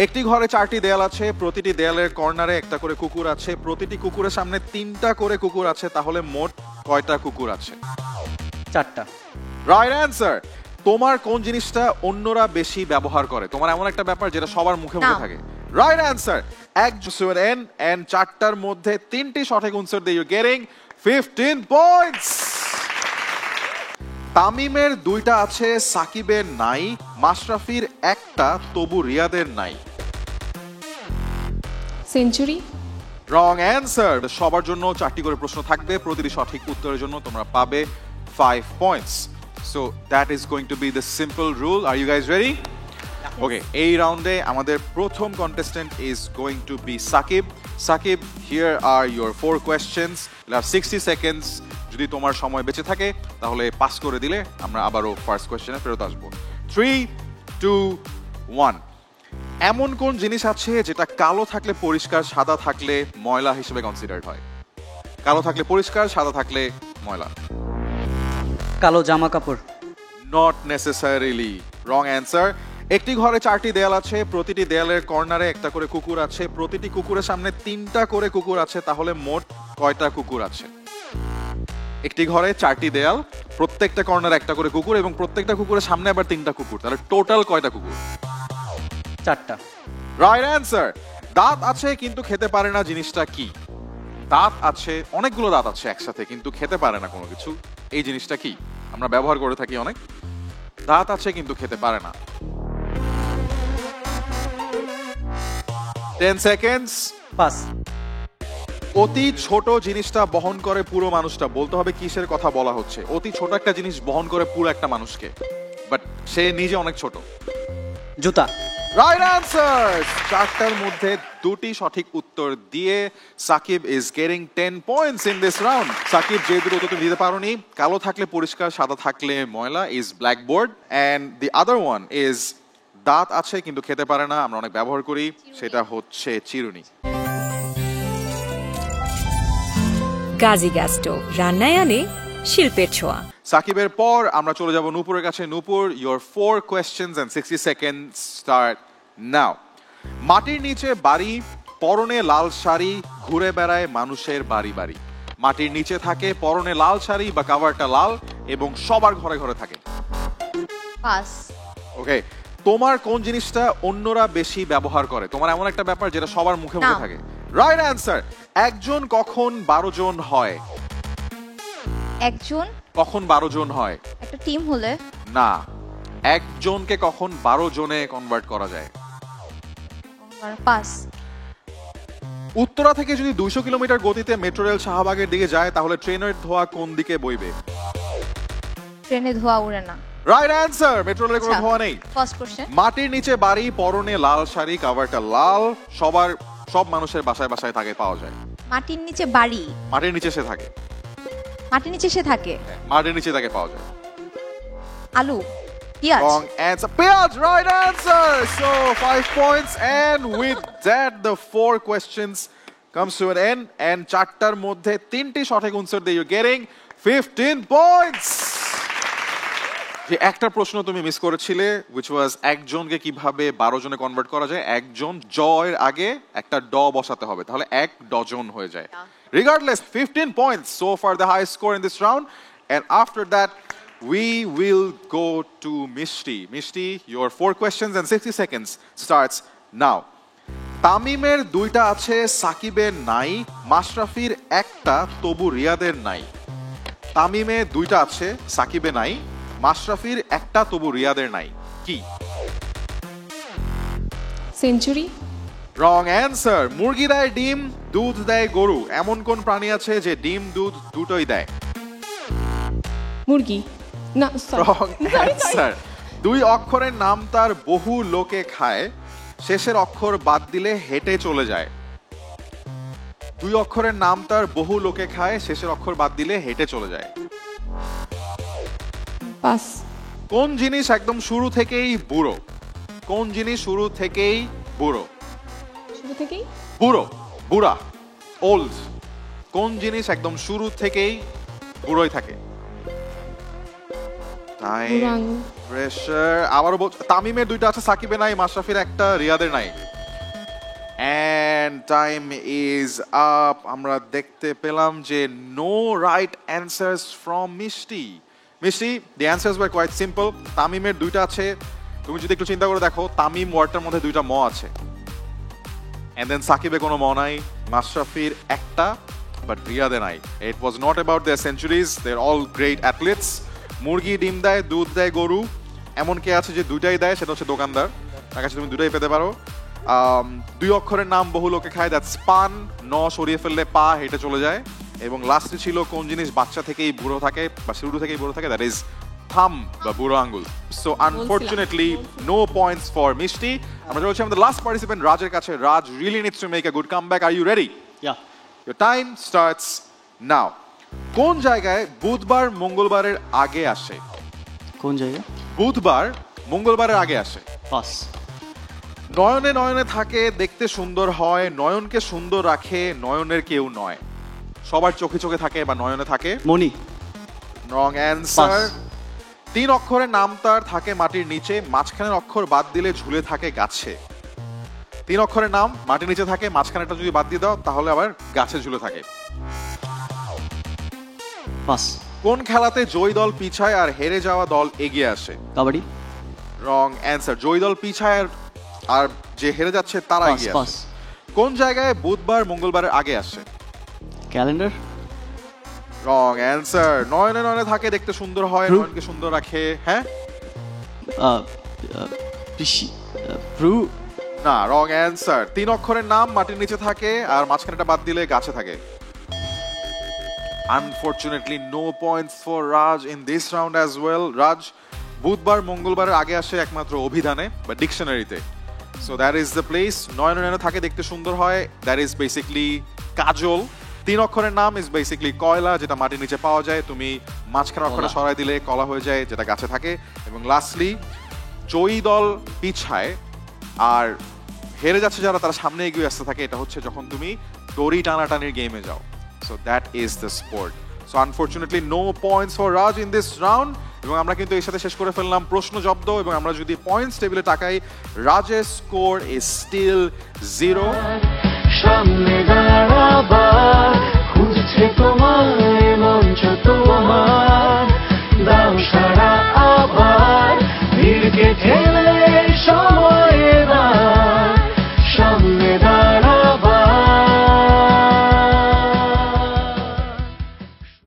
একটি ঘরে 4টি দেয়াল আছে, প্রতিটি দেয়ালের কর্নারে একটা করে কুকুর আছে, প্রতিটি কুকুরের সামনে 3টা করে কুকুর আছে, তাহলে মোট কয়টা কুকুর আছে? 4টা। Right answer. তোমার কোন জিনিসটা অন্যরা বেশি ব্যবহার করে? তোমার এমন একটা ব্যাপার যেটা সবার মুখে মুখে থাকে। Right answer. এন্ড 4টার মধ্যে 3টি সঠিক উত্তর দিয়ে ইউ গেটিং 15 পয়েন্টস। তামিমের 2টা আছে, সাকিবের নাই, মাশরাফির একটা, তবু রিয়াদের নাই। সেঞ্চুরি। Wrong answer. সবার জন্য 4টি করে প্রশ্ন থাকবে, প্রতিটি সঠিক উত্তরের জন্য তোমরা পাবে 5 points. So that is going to be the simple rule. Are you guys ready? Okay, এই রাউন্ডে আমাদের প্রথম contestant is going to be Sakib. Sakib, here are your 4 questions. 60 seconds. যদি তোমার সময় বেঁচে থাকে তাহলে পাস করে দিলে আমরা আবারও ফার্স্ট কোয়েশ্চেনে ফেরত আসবো। 3, 2, 1। এমন কোন জিনিস আছে যেটা কালো থাকলে পরিষ্কার, সাদা থাকলে ময়লা হিসেবে কনসিডার্ড হয়? কালো থাকলে পরিষ্কার, সাদা থাকলে ময়লা। কালো জামা কাপড়। Not necessarily. Wrong answer. একটি ঘরে 4টি দেয়াল আছে, প্রতিটি দেয়ালের কর্নারে একটা করে কুকুর আছে, প্রতিটি কুকুরের সামনে 3টা করে কুকুর আছে, তাহলে মোট কয়টা কুকুর আছে? একটি ঘরে 4টি দেয়াল, প্রত্যেকটা কর্নারে একটা করে কুকুর এবং প্রত্যেকটা কুকুরের সামনে আবার 3টা কুকুর, তাহলে টোটাল কয়টা কুকুর? 4টা। Right answer. দাঁত আছে কিন্তু খেতে পারে না, জিনিসটা কি? দাঁত আছে, অনেকগুলো দাঁত আছে একসাথে, কিন্তু খেতে পারে না কোনো কিছু, এই জিনিসটা কি? আমরা ব্যবহার করে থাকি অনেক। দাঁত আছে কিন্তু খেতে পারে না। 10 সেকেন্ডস। পাস। অতি ছোট জিনিসটা বহন করে পুরো মানুষটা, বলতে হবে কিসের কথা বলা হচ্ছে। অতি ছোট একটা জিনিস বহন করে পুরো একটা মানুষকে, বাট সে নিজে অনেক ছোট। জুতা। Right answer. 4টার মধ্যে 2টি সঠিক উত্তর দিয়ে Sakib is getting 10 points in this round. Sakib, যে দুটো উত্তর তুমি দিতে পারোনি, কালো থাকলে পরিষ্কার, সাদা থাকলে ময়লা, is blackboard, and the other one is দাঁত আছে কিন্তু খেতে পারে না, আমরা অনেক ব্যবহার করি, সেটা হচ্ছে চিরুনি। গাজী গ্যাস স্টোভ, রান্নায় আনে শিল্পের ছোঁয়া। সাকিবের পর আমরা চলে যাব নূপুরের কাছে। নূপুর, your 4 questions and 60 seconds start now. মাটির নিচে বাড়ি, পরনে লাল শাড়ি, ঘুরে বেড়ায় মানুষের বাড়ি বাড়ি। মাটির নিচে থাকে, পরনে লাল শাড়ি বা কাভারটা লাল এবং সবার ঘরে ঘরে থাকে। পাস। ওকে, তোমার কোন জিনিসটা অন্যরা বেশি ব্যবহার করে? তোমার এমন একটা ব্যাপার যেটা সবার মুখে মুখে থাকে। Right answer. একজন কখন 12 জন হয়? একজন কখন 12 জন হয়? একটা টিম হলে। না, একজনকে কখন 12 জনে কনভার্ট করা যায়? পাস। উত্তরা থেকে যদি 200 কিলোমিটার গতিতে মেট্রো রেল শাহবাগের দিকে যায় তাহলে ট্রেনের ধোঁয়া কোন দিকে বইবে? ট্রেনে ধোঁয়া উড়ে না। Right answer. মেট্রো রেলে কোনো ধোঁয়া নেই। First question. মাটির নিচে বাড়ি, পরনে লাল শাড়ি, কাভারটা লাল, সব মানুষের বাসায় বাসায় থাকে, পাওয়া যায়। মাটির নিচে বাড়ি। মাটির নিচে সে থাকে। মাটির নিচে সে থাকে। মাটির নিচে তাকে পাওয়া যায়। আলু। পেঁয়াজ। Wrong answer. পেঁয়াজ, right answer. So 5 points, and with that the 4 questions comes to an end, and 4টার মধ্যে 3টি সঠিক উত্তর দিয়ে you're getting 15 points. যে একটা প্রশ্ন তুমি মিস করেছিলে, which was একজনকে কিভাবে 12 জনে কনভার্ট করা যায়। একজন, জ এর আগে একটা ড বসাতে হবে, তাহলে 1 ডজন হয়ে যায়। Regardless, 15 points so far, the highest score in this round, and after that we will go to Mishti. Mishti, your 4 questions and 60 seconds starts now. তামিমের 2টা আছে, সাকিবের নাই, মাশরাফির একটা, তবু রিয়াদের নাই। তামিমে 2টা আছে, সাকিবে নাই, মাশরাফির একটা, তবু রিয়াদের নাই। কি? সেঞ্চুরি। Wrong answer. মুরগি দেয় ডিম, দুধ দেয় গরু, এমন কোন প্রাণী আছে যে ডিম দুধ দুটোই দেয়? মুরগি। না, রং অ্যান্সার। 2 অক্ষরের নাম তার, বহু লোকে খায়, শেষের অক্ষর বাদ দিলে হেঁটে চলে যায়। 2 অক্ষরের নাম তার, বহু লোকে খায়, শেষের অক্ষর বাদ দিলে হেঁটে চলে যায়। পাস। কোন জিনিস একদম শুরু থেকেই বুড়ো? কোন জিনিস শুরু থেকেই বুড়ো? শুরু থেকেই বুড়ো, বুড়া, ওল্ড। কোন জিনিস একদম শুরু থেকেই বুড়োই থাকে? Time, pressure. আবারও বলছি, তামিমের 2টা আছে, সাকিবে নাই, মাশরাফির একটা, রিয়াদের নাই। And time is up. আমরা দেখতে পেলাম যে no right answers from মিষ্টি। মিষ্টি, the answers were quite simple. তামিমের দুইটা আছে, তুমি যদি একটু চিন্তা করে দেখো, তামিম ওয়ার্ডটার মধ্যে দুইটা ম আছে। And then সাকিবে কোনো ম নাই, মাশরাফির একটা, but রিয়াদে নাই। It was not about their centuries, they're all great athletes. মুরগি ডিম দেয়, দুধ দেয় গরু, এমন কে আছে যে দুইটাই দেয়, সেটা হচ্ছে দোকানদার, তার কাছে তুমি দুটাই পেতে পারো। দুই অক্ষরের নাম বহু লোকে খায়, দ্যাটস পান, ন সরিয়ে ফেললে পা হেঁটে চলে যায়। এবং লাস্টে ছিল কোন জিনিস বাচ্চা থেকেই বুড়ো থাকে বা শুরু থেকেই বুড়ো থাকে, দ্যাট ইজ থাম বা বুড়ো আঙ্গুল। So unfortunately no points for Mishti. আমরা চলছি আমাদের লাস্ট পার্টিসিপেন্ট রাজের কাছে। Raj really needs to make a good comeback. Are you ready? Yeah. Your time starts now. কোন জায়গায় বুধবার মঙ্গলবারের আগে আসে? কোন জায়গা? বুধবার মঙ্গলবারের আগে আসে। পাস। নয়নে নয়নে থাকে, দেখতে সুন্দর হয়, নয়নকে সুন্দর রাখে, নয়নের কেউ নয়। সবার চোখে চোখে থাকে বা নয়নে থাকে। মনি। Wrong answer. Pass. 3 অক্ষরের নাম তার, থাকে মাটির নিচে, মাঝখানের অক্ষর বাদ দিলে ঝুলে থাকে গাছে। 3 অক্ষরের নাম, মাটির নিচে থাকে, মাঝখানেটা যদি বাদ দিয়ে দাও তাহলে আবার গাছে ঝুলে থাকে। পাস। কোন খেলাতে জয়ী দল পিছায় আর হেরে যাওয়া দল এগিয়ে আসে? কাবাডি। Wrong answer. জয়ী দল পিছায় আর যে হেরে যাচ্ছে তারা পাস। এগিয়ে পাস। আসে। কোন জায়গায় বুধবার মঙ্গলবারের আগে আসে? ক্যালেন্ডার। Wrong answer. নয়নে নয়নে থাকে, দেখতে সুন্দর হয়, Proof. নয়নকে সুন্দর রাখে। হ্যাঁ পিসি। প্রু। না, রং অ্যান্সার। 3 অক্ষরের নাম, মাটির নিচে থাকে আর মাঝখানেটা বাদ দিলে গাছে থাকে। Unfortunately no points for Raj in this round as well. Raj, বুধবার মঙ্গলবারের আগে আসে একমাত্র অভিধানে বা ডিকশনারিতে। So that is the place. নয়নে নয়নে থাকে, দেখতে সুন্দর হয়, দ্যাট ইজ বেসিকলি কাজল। 3 অক্ষরের নাম ইজ বেসিকলি কয়লা, যেটা মাটির নিচে পাওয়া যায়, তুমি মাঝখানে অক্ষরে সরাই দিলে কলা হয়ে যায়, যেটা গাছে থাকে। এবং লাস্টলি জয়ী দল পিছায় আর হেরে যাচ্ছে যারা, তারা সামনে এগিয়ে আসতে থাকে। এটা হচ্ছে যখন তুমি দড়ি টানাটানির গেমে যাও। So that is the sport. So unfortunately no points for Raj in this round. এবং আমরা কিন্তু এর সাথে শেষ করে ফেললাম প্রশ্ন জব্দ। এবং আমরা যদি পয়েন্টস টেবিলে তাকাই, রাজের স্কোর ইজ স্টিল 0। সামনে দাঁড়াবার খুঁজছে তোমায় মঞ্চ তোমার